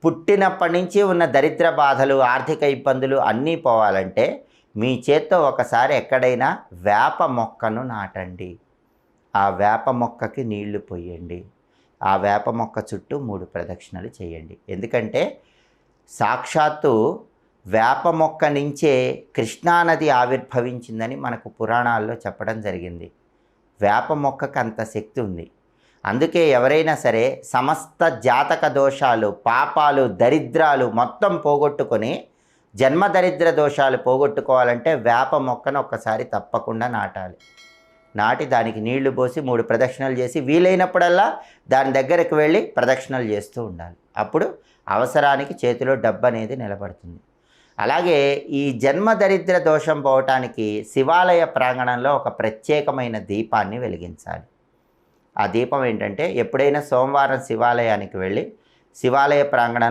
పుట్టినప్పటి నుంచి ఉన్న దరిద్ర బాధలు, ఆర్థిక ఇబ్బందులు అన్నీ పోవాలంటే మీ చేత్తో ఒకసారి ఎక్కడైనా వేప మొక్కను నాటండి. ఆ వేప మొక్కకి నీళ్లు పొయ్యండి. ఆ వేప మొక్క చుట్టూ 3 ప్రదక్షిణలు చేయండి. ఎందుకంటే సాక్షాత్తు వేప మొక్క నుంచే కృష్ణానది ఆవిర్భవించిందని మనకు పురాణాల్లో చెప్పడం జరిగింది. వేప మొక్కకు అంత శక్తి ఉంది. అందుకే ఎవరైనా సరే సమస్త జాతక దోషాలు, పాపాలు, దరిద్రాలు మొత్తం పోగొట్టుకొని జన్మ దరిద్ర దోషాలు పోగొట్టుకోవాలంటే వేప మొక్కను ఒక్కసారి తప్పకుండా నాటాలి. నాటి దానికి నీళ్లు పోసి 3 ప్రదక్షిణలు చేసి వీలైనప్పుడల్లా దాని దగ్గరకు వెళ్ళి ప్రదక్షిణలు చేస్తూ ఉండాలి. అప్పుడు అవసరానికి చేతిలో డబ్బు అనేది నిలబడుతుంది. అలాగే ఈ జన్మ దరిద్ర దోషం పోవటానికి శివాలయ ప్రాంగణంలో ఒక ప్రత్యేకమైన దీపాన్ని వెలిగించాలి. ఆ దీపం ఏంటంటే ఎప్పుడైనా సోమవారం శివాలయానికి వెళ్ళి శివాలయ ప్రాంగణం